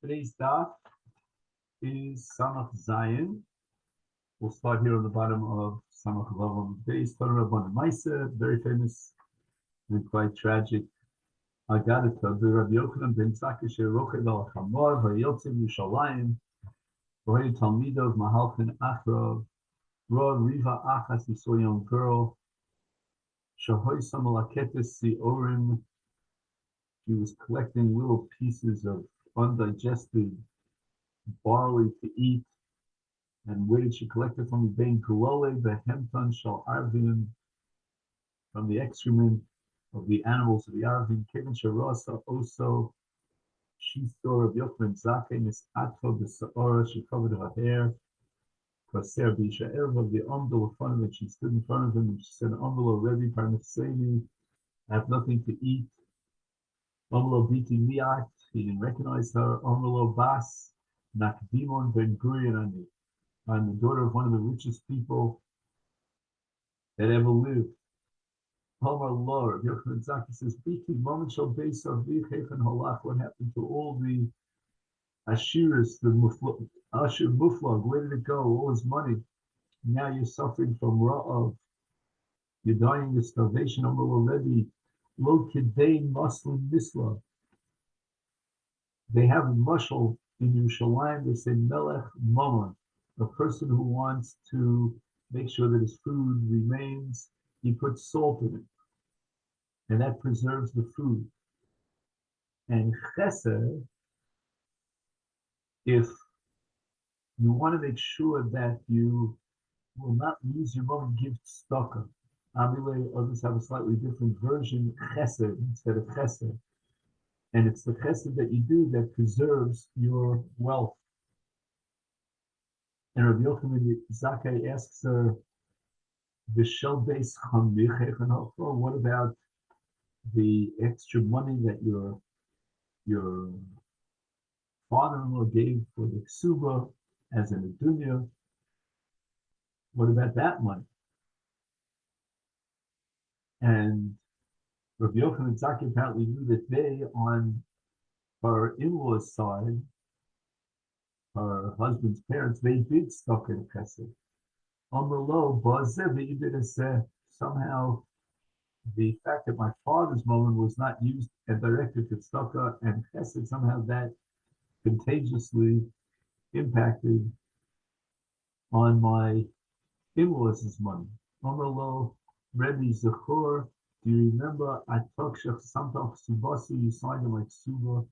Today's daf is Samach Zayin. We'll start here on the bottom of Samach Vav on the base. Rabban Masechet, very famous and quite tragic. Agadata, the Rabbi Yochanan ben Zakkai Rochev al Chamor, Vayotzim Yushalayim, V'hoy Talmidov Mahalchin Achrav, Ro Riva Achas, he saw a young girl, Shahoy Samalaketes Siorim, she was collecting little pieces of undigested barley to eat. And where did she collect it from? Bein Kulole, the Hemton Shal Arvin, from the excrement of the animals of the Arvin, Kevin Sharasa, also, she saw Rabbi Yochanan Zakkai, Miss Atfo, the Saora, she covered her hair. Kaser Bisha Erva, the Umdal in front of it, she stood in front of him and she said, Umdal Rebbe Parnaseni, I have nothing to eat. Umdal Biti Miat, he didn't recognize her. Umdal Bas, Nakdimon Ben Gurion, I'm the daughter of one of the richest people that ever lived. Homer Lord, Yochanan Zakkai says, Biki, moment shall base of Vichechen Holach, what happened to all the Ashiras, the Ashir Muflag, where did it go? All his money. Now you're suffering from Ra'av. You're dying of starvation. Homer Rebbe, Lo Kidein Muslim Misla. They have a mushal in Yerushalayim, they say Melech Mammon. A person who wants to make sure that his food remains, he puts salt in it, and that preserves the food. And chesed, if you want to make sure that you will not lose your money, give tzedakah. Amile, others have a slightly different version, chesed instead of chesed. And it's the chesed that you do that preserves your wealth. And Rabbi Yochanan Zakkai asks her, what about the extra money that your father-in-law gave for the ksuba as an adunya? What about that money? And Rabbi Yochanan Zakkai apparently knew that they, on her in-law's side, her husband's parents, they did stuck in chesed. On the low, somehow the fact that my father's moment was not used and directed to tzedakah and chesed, somehow that contagiously impacted on my in-laws' money. On the low, Rebbe Zachor, do you remember at Tokshach Samtach Subasi, you signed my ksuba?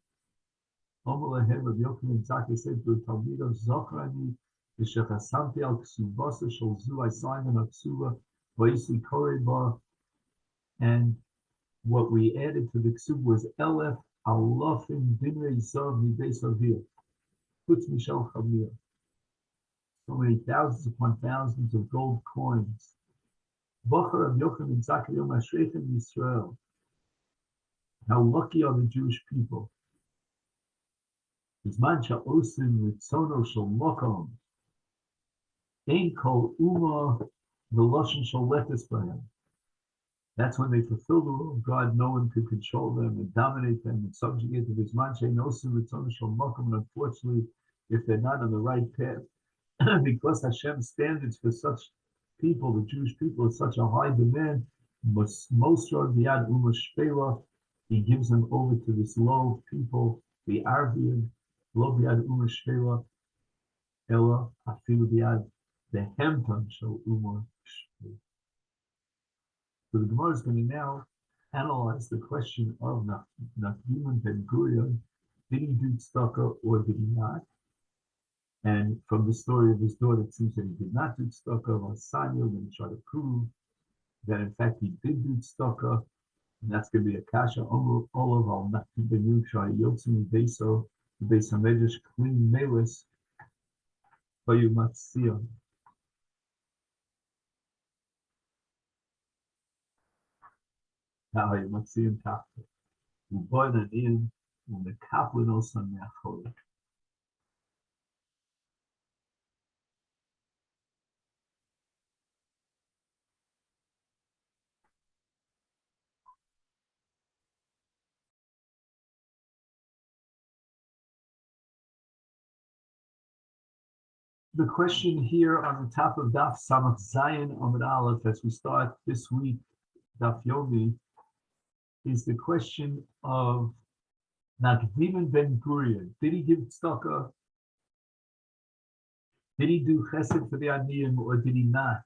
Omalahem Rabbi Yochanan Zakkai said to the Talmidah, Zachrani, V'shechasamti al ksubasa shalzu, I signed on a ksuba, V'isi koreba, and what we added to the ksuba was Elef alafim dinrei zav midei savir, Chutz mishal chamir, so many thousands upon thousands of gold coins. Bachar Rabbi Yochanan Zakkai Yom Ashreichem Yisrael, how lucky are the Jewish people. B'zman sha'osim ritzono shel mokom, ein kol uma v'loshen shel letes b'hem. That's when they fulfill the will of God. No one could control them and dominate them and subjugate them. B'zman she'osim ritzono shel mokom. And unfortunately, if they're not on the right path, because Hashem's standards for such people, the Jewish people, is such a high demand, Mosra b'yad uma shpela, he gives them over to this low people, the Arvim. Lo biad uma shvela, ella afilu biad the hemton shel uma shvela. So the Gemara is going to now analyze the question of Nachman ben Gurion. Did he do tzedakah or did he not? And from the story of his daughter, it seems that he did not do tzedakah. Samuel going to try to prove that in fact he did do tzedakah, and that's going to be a kasha. All of our Nachman ben Gurion yotzim beso. The Beis Hamedrash clean melis, but you must see him. Now you must see him tafel. Uboy na niyim, umekaplen osan me'achol. The question here on the top of Daf Samach Zayin Amud Aleph, as we start this week, Daf Yomi, is the question of Nakdiman ben Gurion. Did he give tzedakah? Did he do chesed for the aniyim, or did he not?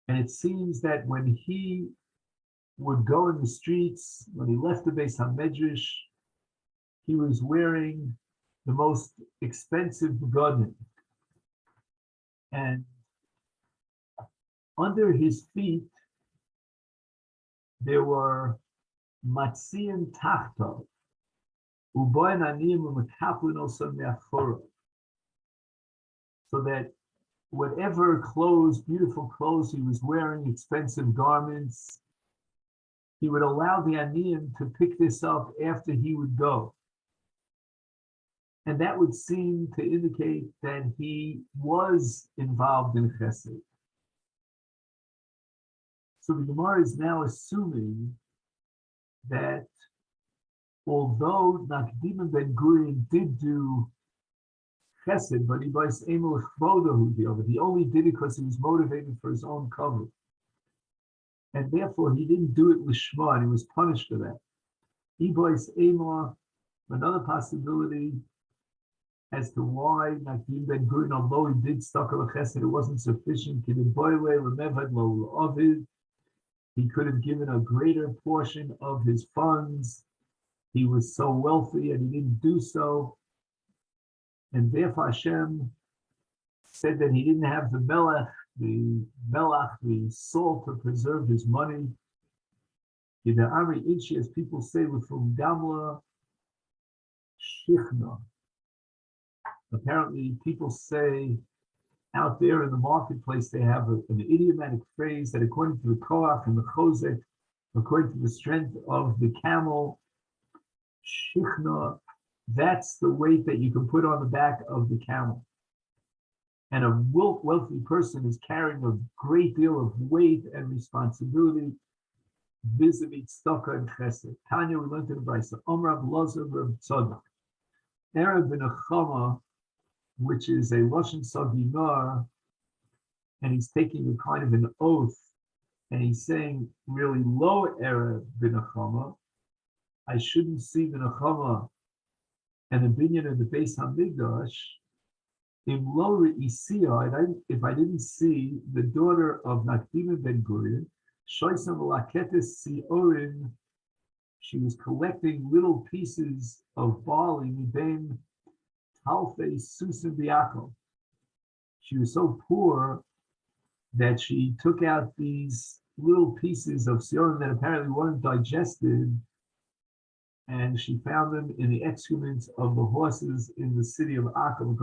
And it seems that when he would go in the streets, when he left the Beis HaMedrash, he was wearing the most expensive begonim. And under his feet, there were matziim tachto, uboin aniyim u'mekaplin also me'achora. So that whatever clothes, beautiful clothes he was wearing, expensive garments, he would allow the aniyim to pick this up after he would go. And that would seem to indicate that he was involved in chesed. So the Gemara is now assuming that although Nakdiman ben Gurion did do chesed, but he only did it because he was motivated for his own cover. And therefore he didn't do it lishma, and he was punished for that. Another possibility as to why Nakdim ben Gurion, although he did tzedakah chesed, it wasn't sufficient. He could have given a greater portion of his funds. He was so wealthy and he didn't do so. And therefore Hashem said that he didn't have the salt to preserve his money. As people say, with gamla shichna. Apparently, people say out there in the marketplace, they have an idiomatic phrase that according to the koach and the chozek, according to the strength of the camel, shichna, that's the weight that you can put on the back of the camel. And a wealthy person is carrying a great deal of weight and responsibility vis-a-vis tzedakah and chesed. Tanya, we learned in the Brisa, Omrav Lozav Rav Tzadok, Erev ben Achama, which is a Lashon Saginar, and he's taking a kind of an oath, and he's saying, really, lo Erev ben Achama, I shouldn't see ben Achama and the binyan of the Beis HaMikdash, in lo re'isiya, if I didn't see the daughter of Nakdiman ben Gurion, shoysam laketes siorin, she was collecting little pieces of barley, miben talfei susim biakel. She was so poor that she took out these little pieces of siorin that apparently weren't digested, and she found them in the excrements of the horses in the city of Akel.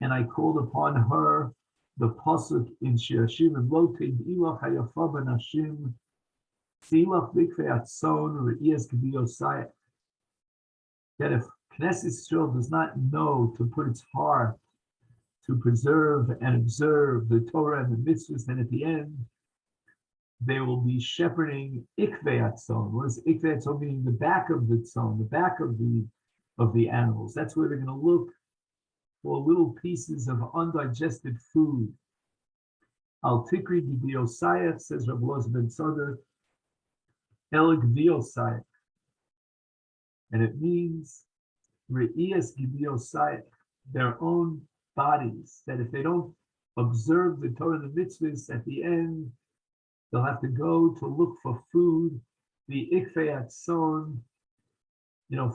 And I called upon her the pasuk in Shirashim, and lo te'ilach hayafa b'nashim, te'ilach b'ikvei atzon re'iyas k'diyosayach. That if Knesset Yisrael does not know to put its heart to preserve and observe the Torah and the mitzvahs, then at the end, they will be shepherding ikvei atzon. What is ikvei atzon meaning? The back of the tzon, the back of the animals. That's where they're going to look for little pieces of undigested food. Al tikri g'diosayach, says Rabbi Loz ben Tzadok, el g'diosayach. And it means re'iyas g'diosayach, their own bodies, that if they don't observe the Torah and the mitzvahs, at the end, they'll have to go to look for food, the ikvei atzon,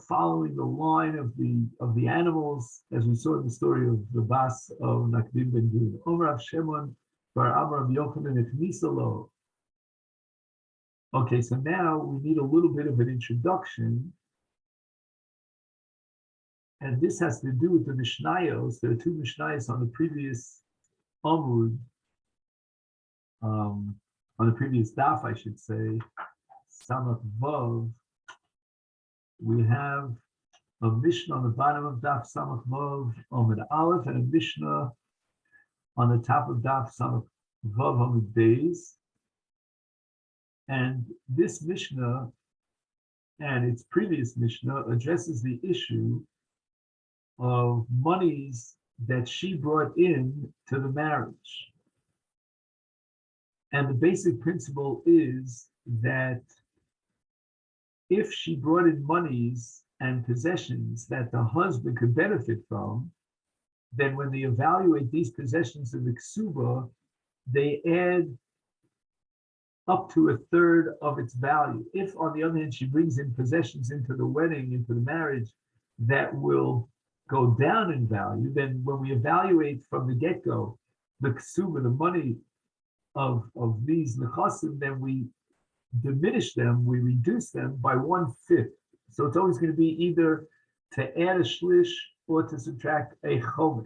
following the line of the animals, as we saw in the story of the bas of Nakdim ben Gurion. Omar Shimon bar Amram Yochanan Echnisalo. Okay, so now we need a little bit of an introduction, and this has to do with the Mishnayos. There are two Mishnayos on the previous Amud, on the previous daf, I should say, Samach Vav. We have a Mishnah on the bottom of daf Samach Vav Amud Aleph, and a Mishnah on the top of daf Samach Vav Amud Beis. And this Mishnah and its previous Mishnah addresses the issue of monies that she brought in to the marriage. And the basic principle is that if she brought in monies and possessions that the husband could benefit from, then when they evaluate these possessions of the ksuba, they add up to a third of its value. If, on the other hand, she brings in possessions into the wedding, into the marriage, that will go down in value, then when we evaluate from the get-go the ksuba, the money of these nechasim, then we diminish them, we reduce them by 1/5. So it's always going to be either to add a shlish or to subtract a chomish.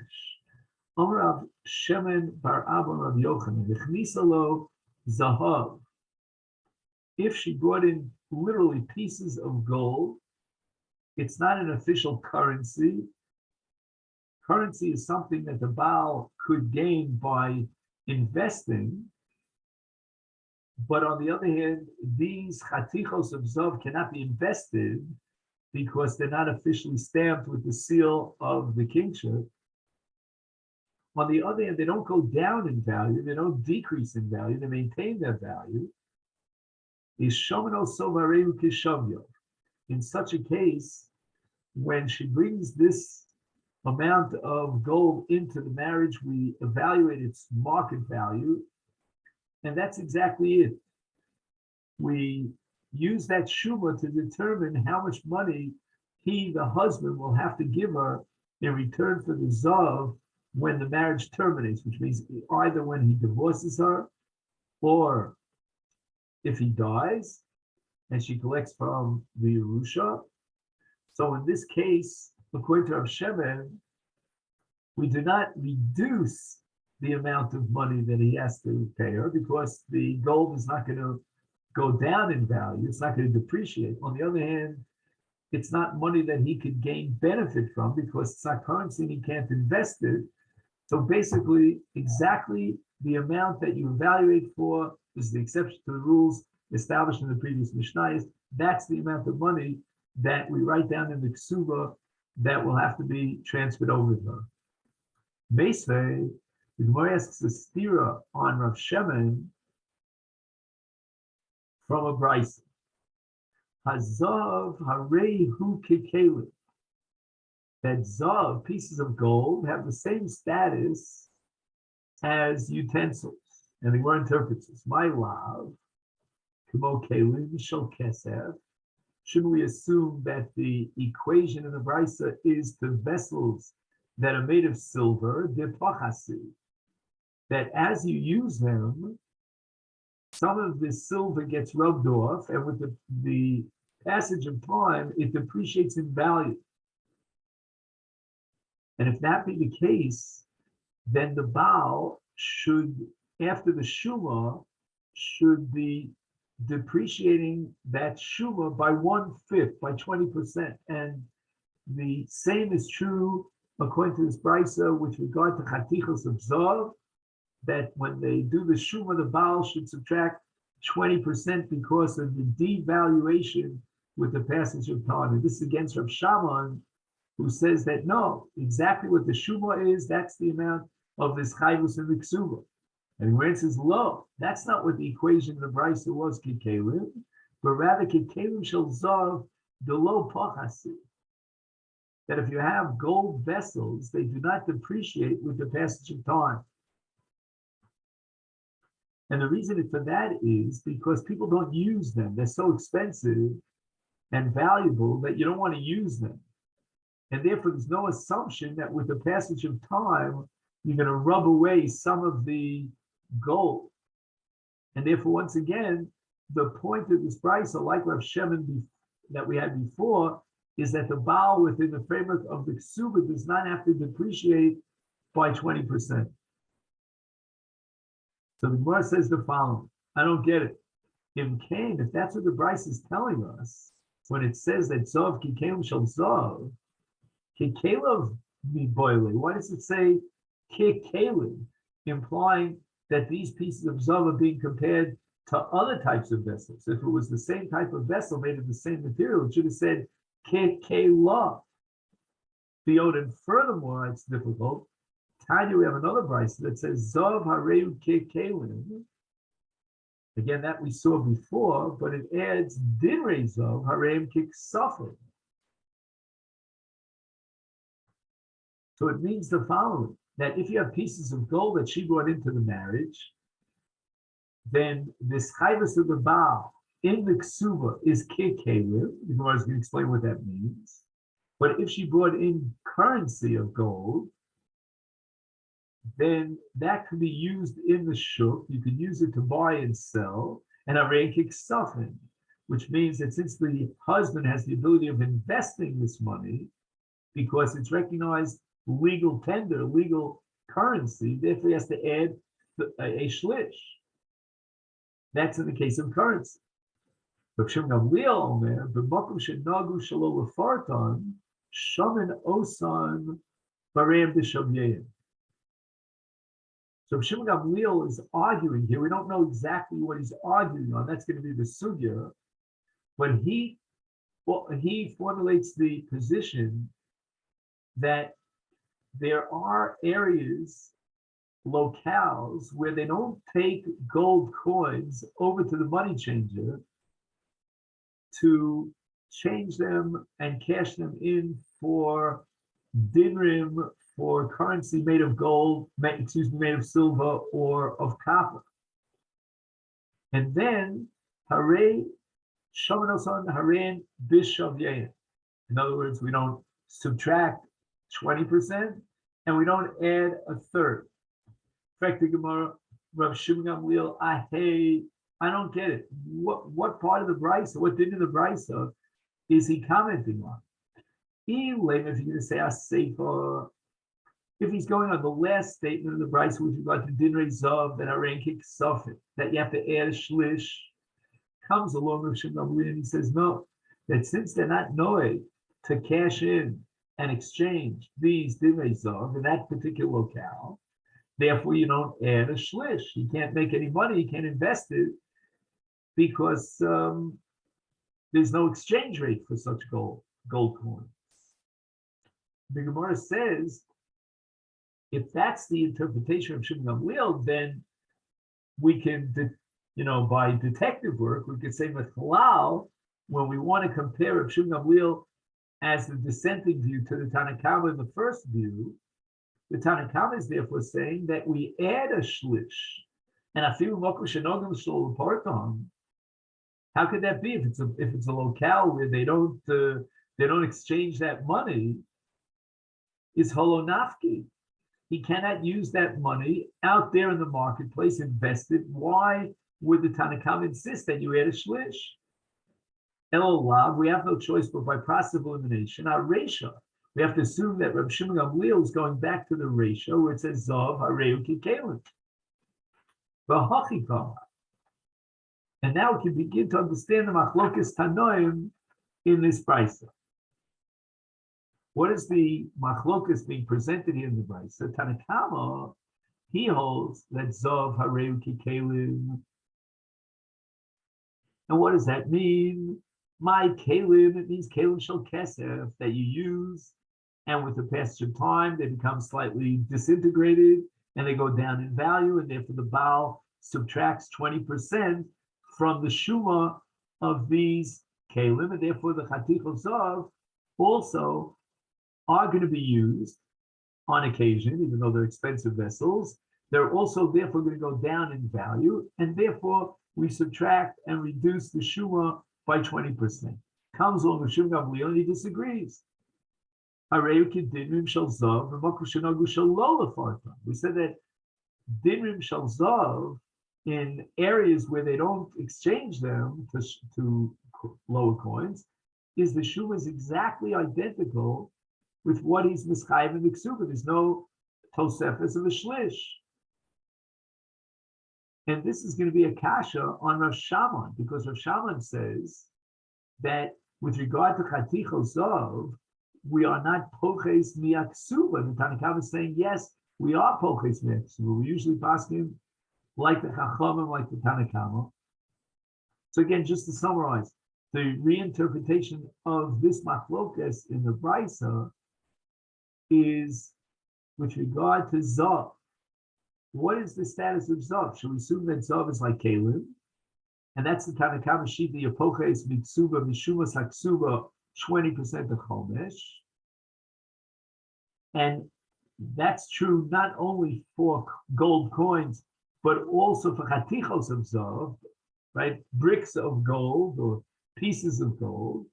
Amrav Shemen bar Abba Rav Yochanan, v'chnisa lo zahav. If she brought in literally pieces of gold, it's not an official currency. Currency is something that the Baal could gain by investing. But on the other hand, these chatichos of zav cannot be invested because they're not officially stamped with the seal of the kingship. On the other hand, they don't go down in value, they don't decrease in value, they maintain their value. In such a case, when she brings this amount of gold into the marriage, we evaluate its market value, and that's exactly it. We use that shuma to determine how much money he, the husband, will have to give her in return for the zav when the marriage terminates, which means either when he divorces her or if he dies and she collects from the Yerusha. So in this case, according to Rav Shemen, we do not reduce the amount of money that he has to pay her because the gold is not going to go down in value. It's not going to depreciate. On the other hand, it's not money that he could gain benefit from because it's not currency and he can't invest it. So basically, exactly the amount that you evaluate for is the exception to the rules established in the previous Mishnayos. That's the amount of money that we write down in the ksuba that will have to be transferred over to her. Masechet, the Gemara asks a stira on Rav Shemen from a brisa. Hazav harei hu kikelim. That zav, pieces of gold, have the same status as utensils. And the Gemara interprets this. My love, kamo kelim shel kesef. Shouldn't we assume that the equation in the brisa is to vessels that are made of silver, depachasi, that as you use them, some of the silver gets rubbed off, and with the passage of time, it depreciates in value. And if that be the case, then the Baal should, after the Shuma, should be depreciating that Shuma by 1/5, by 20%. And the same is true, according to this brisa, with regard to chatichos of zav, that when they do the Shuma, the Baal should subtract 20% because of the devaluation with the passage of time. And this is against Rav Shaman, who says that no, exactly what the Shuma is, that's the amount of this chayvus and the ksuba. And where it says lo, that's not what the equation of the brisa was, kikelim, but rather kikelim shel zav the lo pachasi. That if you have gold vessels, they do not depreciate with the passage of time. And the reason for that is because people don't use them. They're so expensive and valuable that you don't want to use them. And therefore, there's no assumption that with the passage of time, you're going to rub away some of the gold. And therefore, once again, the point of this brisa, like Rav Shemen that we had before, is that the Baal within the framework of the ksuba does not have to depreciate by 20%. So the Gemara says the following. I don't get it. If that's what the brisa is telling us, when it says that Zov Kikelim shall Zov, Kikelev miboile. Why does it say Kikelim, implying that these pieces of Zov are being compared to other types of vessels? If it was the same type of vessel made of the same material, it should have said Kikelev, And furthermore, it's difficult. Tanya, we have another brisa that says Zov Hareu Kekelim. Again, that we saw before, but it adds Dinrei Zov Hareim Kiksafim. So it means the following: that if you have pieces of gold that she brought into the marriage, then this chayvus of the Baal in the ksuba is Kekelim. The Gemara is going to explain what that means. But if she brought in currency of gold, then that could be used in the shuk. You could use it to buy and sell, and areikik sufin, which means that since the husband has the ability of investing this money, because it's recognized legal tender, legal currency, therefore he has to add a shlish. That's in the case of currency. But Shimon Gamliel Omer, b'makom shenagu shelo lefartan, shaman osan bareim d'shavyeim. So Shimon Gamliel is arguing here. We don't know exactly what he's arguing on. That's going to be the sugya. But he formulates the position that there are areas, locales, where they don't take gold coins over to the money changer to change them and cash them in for dinrim, for currency made of gold, made of silver or of copper. And then, Hare Shomanosan Haren Bishavyein. In other words, we don't subtract 20% and we don't add a third. In fact, the Gemara, Rav Shimon Gamliel, I don't get it. What part of the brisa, what din of the brisa is he commenting on? If you're going to say a sefer, if he's going on the last statement of the brisa, which is like the dinrei zav, that arenkik sofit, that you have to add a shlish, comes along with Shimon Gamliel and he says no, that since they're not noed to cash in and exchange these dinrei zav in that particular locale, therefore you don't add a shlish. You can't make any money, you can't invest it, because there's no exchange rate for such gold coins. The Gemara says, if that's the interpretation of Shimon Gamliel, then we can, by detective work, we could say Mechalal, when we want to compare Rav Shimon Gamliel as the dissenting view to the Tanakama in the first view, the Tanakama is therefore saying that we add a shlish, and afilu mokum shenogim shel parton. How could that be if it's a locale where they don't exchange that money? Is holonafki. He cannot use that money out there in the marketplace invested. Why would the Tanakam insist that you add a shlish? Elolav, we have no choice but by process of elimination. Our ratio, we have to assume that Rav Shimon Gamliel is going back to the ratio where it says Zav Hareu Kikelim. And now we can begin to understand the Machlokas Tanoim in this brisa. What is the Machlokas being presented here in the brisa? Tanakama, he holds that Zav Hareu Kikelim. And what does that mean? My Kalim, it means Kalim Shel Kesef, that you use, and with the passage of time, they become slightly disintegrated, and they go down in value, and therefore the Baal subtracts 20% from the Shuma of these Kalim, and therefore the Chatich of Zav also are going to be used on occasion, even though they're expensive vessels. They're also therefore going to go down in value, and therefore we subtract and reduce the Shuma by 20%. Comes along with Shimon Gamliel and he disagrees. We said that Dinrim Shel Zav, in areas where they don't exchange them to lower coins, is the Shuma is exactly identical with what he's mischayev in the ksuba. There's no tosefes of a shlish. And this is going to be a kasha on Rav Shaman, because Rav Shaman says that with regard to Chaticho Zav, we are not poches miaksuba. The Tanakama is saying, yes, we are poches miaksuba. We usually pass him like the Chachamim, like the Tanakama. So again, just to summarize, the reinterpretation of this machlokas in the Brisa is with regard to Zav. What is the status of Zav? Should we assume that Zav is like Kalim? And that's the Tanakama Shita Yapoches Mitsuba Mishumas Haksuba 20% of Chomesh. And that's true not only for gold coins, but also for Chatichos of Zav, right? Bricks of gold or pieces of gold.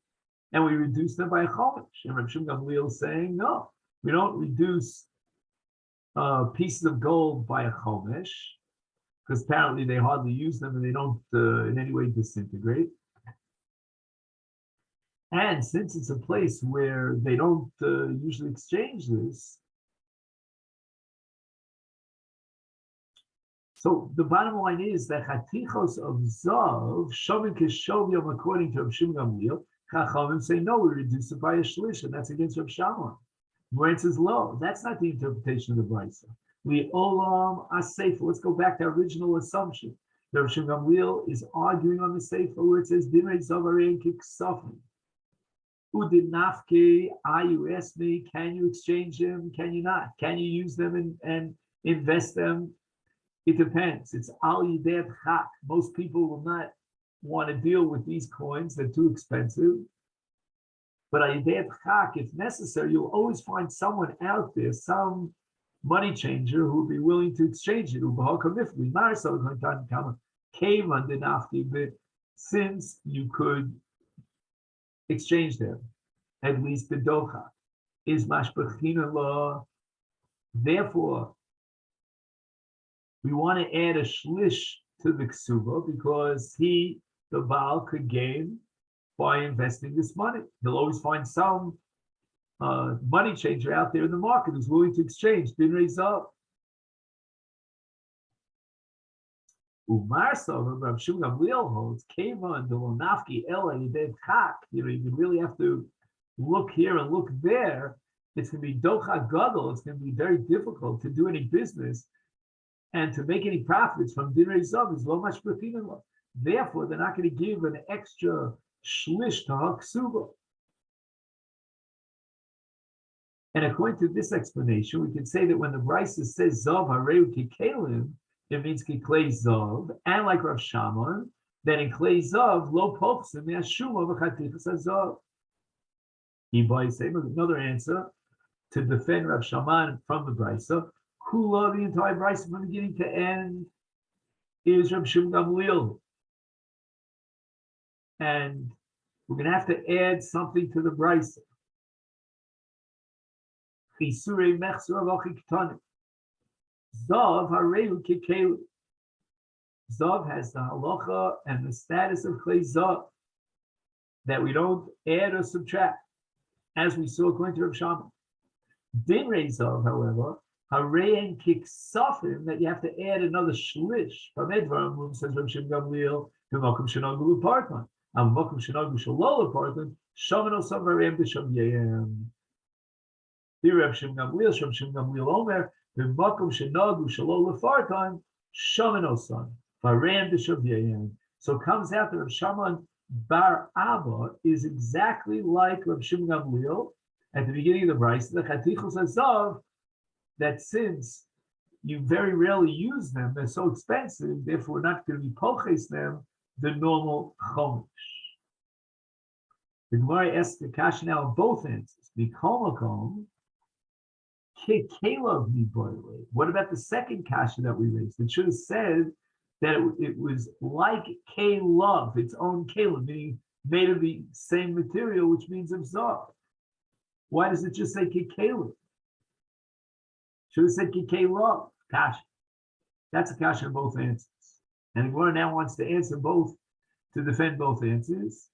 And we reduce them by a Chomesh. And Rav Shimon Gamliel is saying, no, we don't reduce pieces of gold by a Chomesh, because apparently they hardly use them and they don't in any way disintegrate. And since it's a place where they don't usually exchange this, so the bottom line is that Chatichos of Zav, Shavim Keshovyam, according to Rav Shimon Gamliel, Chachamim say no, we reduce it by a shlish, and that's against Rav Shammai. Moritz says low. That's not the interpretation of the Brisa. We olam aseifa. Let's go back to our original assumption. Rav Shimon Gamliel is arguing on the seifa where it says dinrei zavarein kiksafim. Udinafke. You ask me, can you exchange them? Can you not? Can you use them and invest them? It depends. It's al yidei chak. Most people will not want to deal with these coins. They're too expensive. But al yidei chak, if necessary, you'll always find someone out there, some money changer who will be willing to exchange it. Since you could exchange them, at least the docha is mashbechina law. Therefore, we want to add a shlish to the ksuba because the Baal, could gain by investing this money. He'll always find some money changer out there in the market who's willing to exchange dinrei zav. Umar Sover, Rav Shimon Gamliel holds Kevan Delo Nafki Ela Yidei Chak. You really have to look here and look there. It's going to be Docha Gadol. It's going to be very difficult to do any business and to make any profits from dinrei zav is lo mashbechina lo. Therefore, they're not going to give an extra shlish to haksuba. And according to this explanation, we can say that when the Brisa says Zav Hareu Kikelim, it means Kiklei Zav, and like Rav Shammai, that in Klei Zav, Lo Pochsim Yashuma V'Chatichas HaZav. Ibai say another answer to defend Rav Shammai from the Brisa. Kula, the entire Brisa from beginning to end, is Rav Shimon Gamliel. And we're going to have to add something to the Brisa. Zav hareu kikelu. Zav has the halacha and the status of klei zav that we don't add or subtract, as we saw according to Rav Shammai. Dinrei zav, however, harei and kiksafim, that you have to add another shlish. From says Rav Shimon Gamliel, v'makom shenagu l'partan, and v'makom shenagu shelo l'partan, shaman osav harei b'sham yeyem. Rav Shimon Gamliel Omer, v'makom shenagu shelo l'fartan, shaman osan, v'harei b'sham yeyem. So it comes out that Rav Shammai Bar Abba is exactly like Rav Shimon Gamliel at the beginning of the Brisa, the Chatichos HaZav, that since you very rarely use them, they're so expensive, therefore we're not going to be poches them the normal chomish. The Gemara asks the kasha now of both answers. What about the second kasha that we raised? It should have said that it was like K-love, its own Kalim, meaning made of the same material, which means of Zav. Why does it just say K-Kalim? Should have said K-love, kasha. That's a kasha in both answers. And the Gemara now wants to answer both, to defend both answers.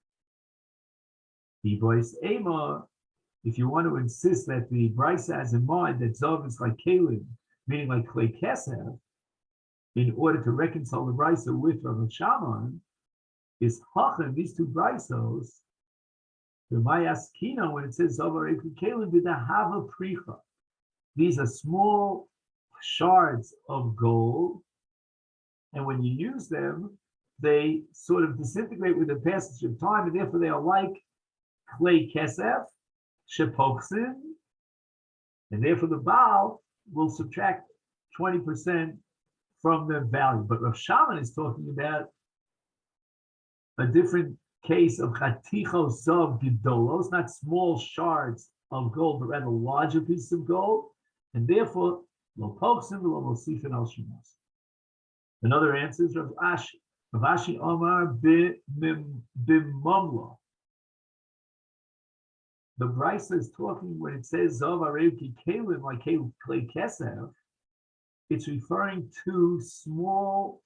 If you want to insist that the Brisa has in mind that Zav is like Kalim, meaning like Klei Kesef, in order to reconcile the Brisa with Rav Shammai, is Hachem, these two Brisos, the Mayaskina, when it says Zav Harei Kalim, did have a pricha. These are small shards of gold, and when you use them, they sort of disintegrate with the passage of time, and therefore they are like Klei Kesef, Shepoksin, And therefore the Baal will subtract 20% from the value. But Rav Shaman is talking about a different case of chatichos of gedolos, not small shards of gold, but rather larger pieces of gold, and therefore lo poksim lo mosifin al shimas. Another answer is Rav Ashi. Rav Ashi Omar bimamla. The Brisa is talking when it says Zov Arevki Kalim like clay kesef, it's referring to small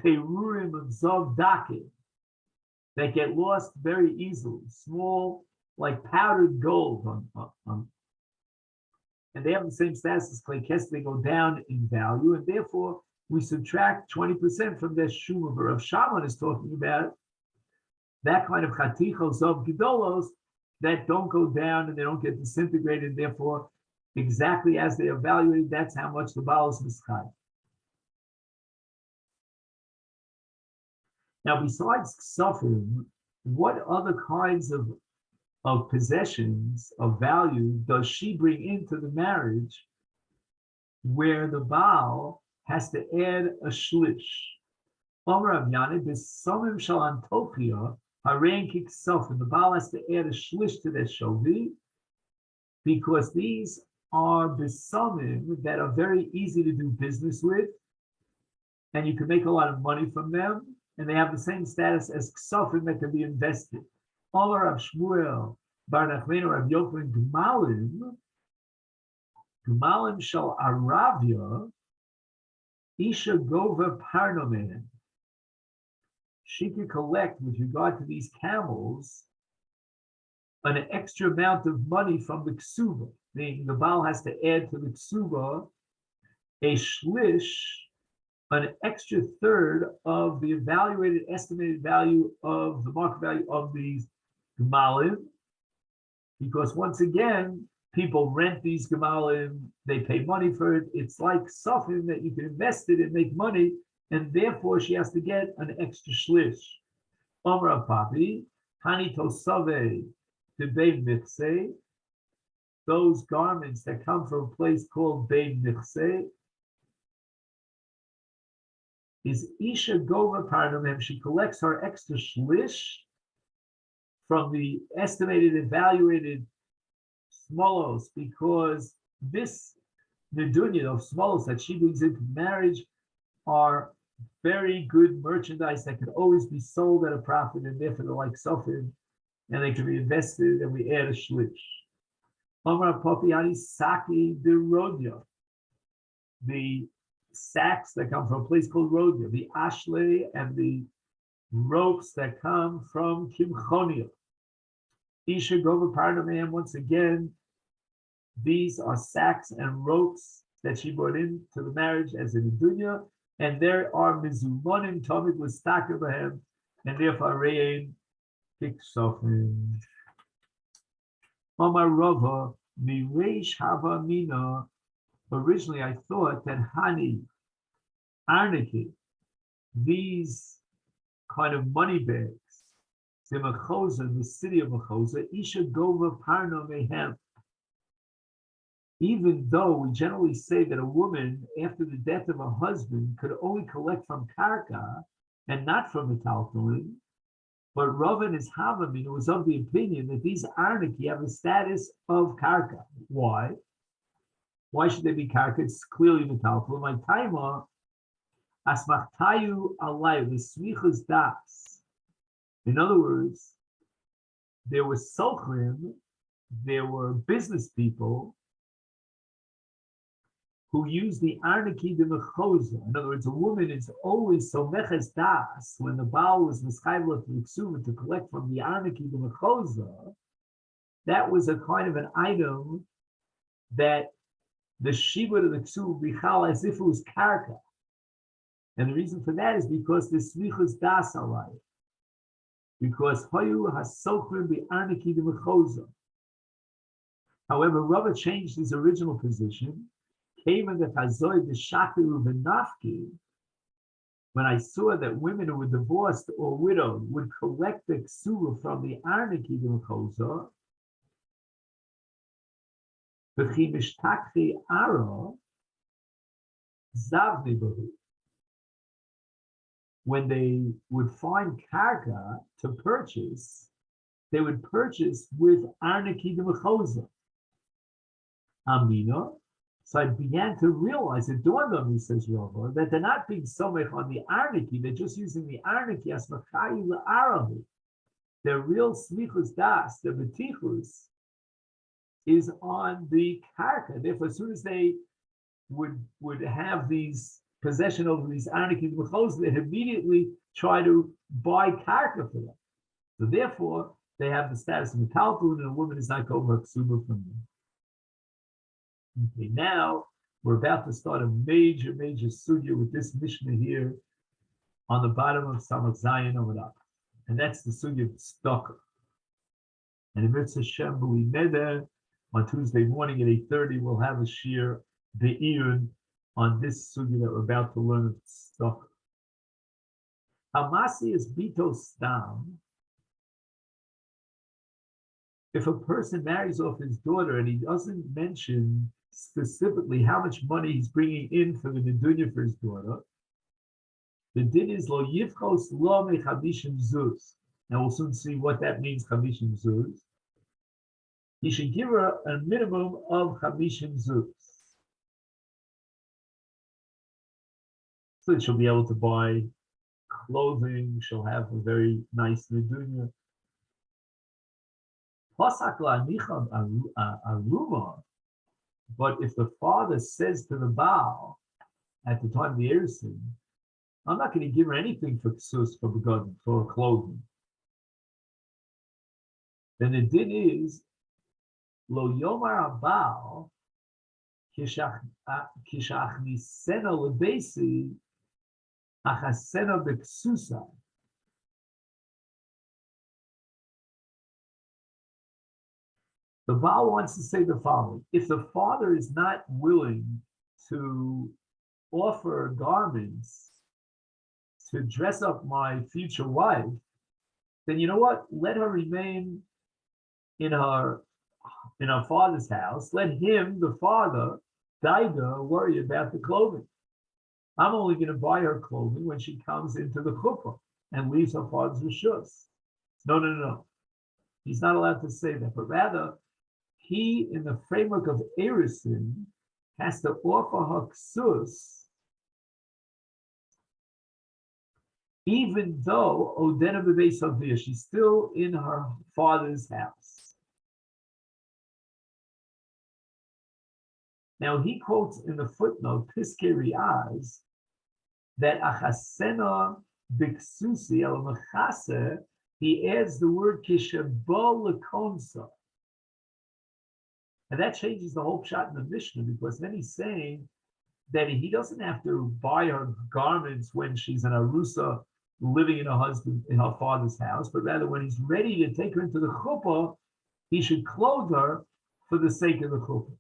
perurim of Zov Dakin that get lost very easily, small like powdered gold and they have the same status as clay kesef, they go down in value, and therefore we subtract 20% from their shuma. But Rav Shaman is talking about that kind of chatichos of gedolos that don't go down and they don't get disintegrated, therefore, exactly as they evaluated, that's how much the Baal is mischai. Now, besides ksafim, what other kinds of possessions of value does she bring into the marriage where the Baal has to add a shlish? Omer Avyane, the samim shal antofia, harein kiksafim. The Baal has to add a shlish to their shovi because these are besamim that are very easy to do business with, and you can make a lot of money from them, and they have the same status as ksafim that can be invested. Omer Rav Shmuel bar Nachmenu Rav Yochanan Gemalim shal Aravia Isha Gova Parnomen. She could collect, with regard to these camels, an extra amount of money from the ksuba. Meaning the Baal has to add to the ksuba a shlish, an extra third of the evaluated estimated value of the market value of these gemalim, because once again, people rent these gemalim, they pay money for it. It's like something that you can invest it and make money, and therefore she has to get an extra shlish. Omra Papi, Hani Tosave, the Bein Michse, those garments that come from a place called Bein Michse, is Isha Gova Parnamem. She collects her extra shlish from the estimated, evaluated smolos, because this nedunya of smolos that she brings into marriage are very good merchandise that can always be sold at a profit, and therefore they're like sofin, and they can be invested, and we add a shlish. Amar Popiani Saki de Rodia, the sacks that come from a place called Rodia, the ashle and the ropes that come from Kimchonia. Isha Gova Parnamayam, once again, these are sacks and ropes that she brought into the marriage as in the dunya, and there are mizumonim tomid with stakabahem, and therefore rein kiksofim. Omar Rava mireish hava mina. Originally, I thought that hani, arniki, these kind of money bags, the Machosa, the city of Machosa, Isha Gova Parno Mehem. Even though we generally say that a woman, after the death of a husband, could only collect from Karka and not from Metaltalin, but Rav and his Havamin was of the opinion that these Arniki have the status of Karka. Why? Why should they be Karka? It's clearly Metaltalin. My Taima, Asmachtayu Alay, the Smichas Das. In other words, there were Sochrim, there were business people who use the Arniki de Mechosa. In other words, a woman is always so meches das, when the Baal was mischayvla to the Ksuva to collect from the Arniki de Mechosa, that was a kind of an item that the Shibud of the Ksuva bichal as if it was karka. And the reason for that is because the Smichus das alay. Because Hoyu Hasochrim the Arniki de Mechosa. However, Rava changed his original position. Came in the Chazoy the Shakiru V'Nafki. When I saw that women who were divorced or widowed would collect the Ksuva from the Arniki de Mechosa, V'chi mishtakchi ara zavni bahu. When they would find karka to purchase, they would purchase with arniki de mechoza. Amina. So I began to realize, it dawned on me, says Rava, that they're not being somech on the arniki, they're just using the arniki as machayi le'arahu. Their real smichus das, their betichus, is on the karka. Therefore, as soon as they would have these possession over these arniki mechos, they'd immediately try to buy karka for them. So therefore, they have the status of metalpun, and a woman is not going to ksuba from them. Okay, now we're about to start a major sugya with this Mishnah here on the bottom of Samach Zayin over that. And that's the sugya of tzedakah. And in Mitzvah Shem B'li Neder, on Tuesday morning at 8:30, we'll have a shir be'iyun on this sugya that we're about to learn of tzedakah. Hamasi is bito stam. If a person marries off his daughter and he doesn't mention specifically how much money he's bringing in for the nedunya for his daughter, the din is lo yifchos lo mechamishim zuz. Now we'll soon see what that means, chamishim zuz. He should give her a minimum of chamishim zuz, so that she'll be able to buy clothing. She'll have a very nice nedunya. But if the father says to the Baal at the time of the Erusin, I'm not going to give her anything for ksus, for begotten, for clothing, then the din is lo yomar Baal kishachnisena lebesi achasena beksusa. The Baal wants to say the following: if the father is not willing to offer garments to dress up my future wife, then you know what? Let her remain in her father's house. Let him, the father, Daiga, worry about the clothing. I'm only going to buy her clothing when she comes into the chuppah and leaves her father's rishus. No. He's not allowed to say that, but rather, he, in the framework of Erusin, has to offer her ksus, even though Odena B'Beis Aviyah, she's still in her father's house. Now he quotes in the footnote Piskei Riaz that Achasena B'Ksusi El Mechase, he adds the word Kishabol Lekonsa. And that changes the whole pshat in the Mishnah, because then he's saying that he doesn't have to buy her garments when she's an arusa living in her father's house, but rather when he's ready to take her into the chuppah, he should clothe her for the sake of the chuppah.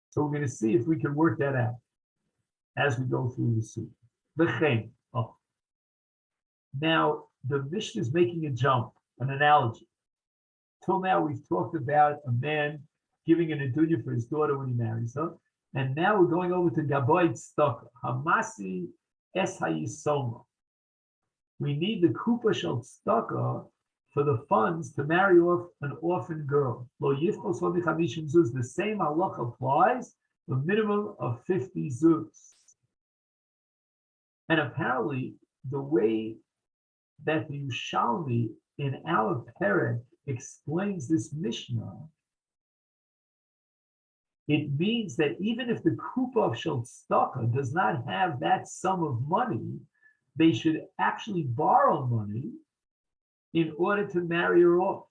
So we're going to see if we can work that out as we go through the suit. The Now the Mishnah is making a jump, an analogy. Till now, we've talked about a man giving an nedunya for his daughter when he marries her, and now we're going over to Gaboy Tzedakah, Hamasi Es Hayisoma. We need the Kupa Shel Tzedakah for the funds to marry off an orphan girl. Lo Yifchos Lo Michamishim Zuz. The same halacha applies, a minimum of 50 zuz. And apparently, the way that the Yushalmi in our Perek explains this Mishnah, it means that even if the Kupa of Shel Tzedakah does not have that sum of money, they should actually borrow money in order to marry her off.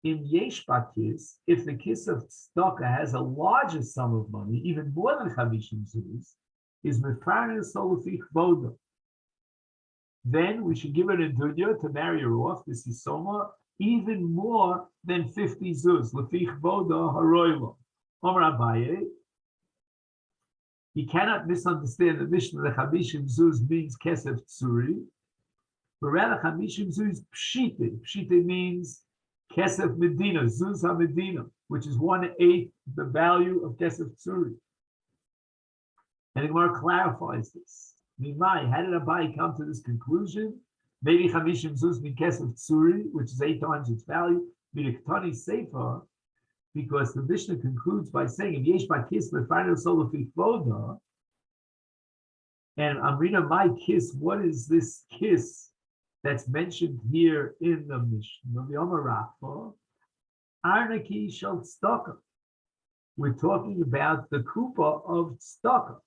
In Yesh Bakis, if the kiss of Tzedakah has a larger sum of money, even more than Chamishim Zuz, is Mefarnes Solufich Voda. Then we should give her a nedunya to marry her off, this is Soma, even more than 50 zuz. Lefich Voda Haroilo. Omer Abaye. He cannot misunderstand the Mishnah that Chamishim Zuz means Kesef Tzuri, but rather Chamishim Zuz Pshite. Pshite means Kesef Medina, Zuz HaMedina. which is 1/8 the value of Kesef Tsuri. And the Gemara clarifies this. Mimai, how did Abai come to this conclusion? Maybe Chamishim Zuz min Kesef Tsuri, which is 8 times its value, Midiktani Sefer, because the Mishnah concludes by saying, "If yesh ba kis lefarno solo fifoda," and I'm reading my kiss. What is this kiss that's mentioned here in the Mishnah? The Arnaki shel tzedakah. We're talking about the kupa of tzedakah,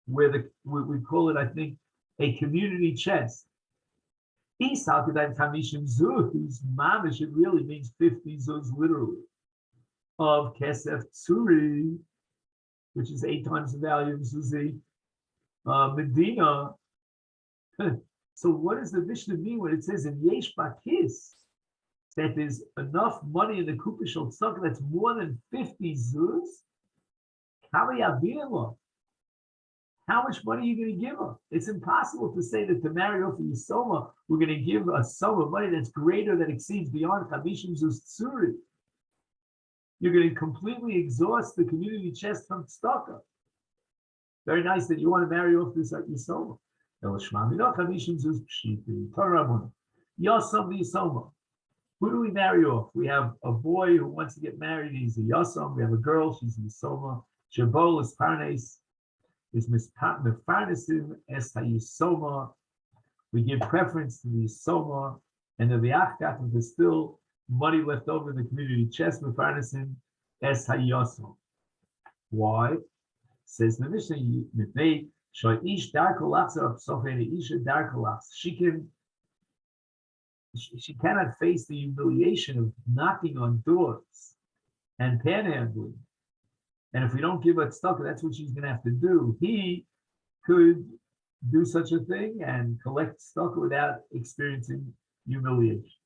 where we call it, I think, a community chest. Isal kedan chamishim zuz, mamish, it really means 50 zuz literally, of kesef tsuri, which is 8 times the value of zuzi Medina. So what does the Mishnah mean when it says in yesh bakis that there's enough money in the kupa shel tzedakah that's more than 50 zuz? How much money are you going to give her? It's impossible to say that to marry off the Yisoma, we're going to give a sum of money that's greater, that exceeds beyond Chamishim Zuz Tsuri. You're going to completely exhaust the community chest from tzedakah. Very nice that you want to marry off this Yisoma. Yasam Yisoma. Who do we marry off? We have a boy who wants to get married. He's a Yasam. We have a girl. She's a Yisoma. Shabol is Parnes. Is Mefarnesim es HaYisoma. We give preference to the Yisoma, and the V'achkat, if there's still money left over in the community chest, Mefarnesim es HaYisoma. Why? Says the Mishnah, she cannot face the humiliation of knocking on doors and panhandling. And if we don't give her tzedakah, that's what she's going to have to do. He could do such a thing and collect tzedakah without experiencing humiliation.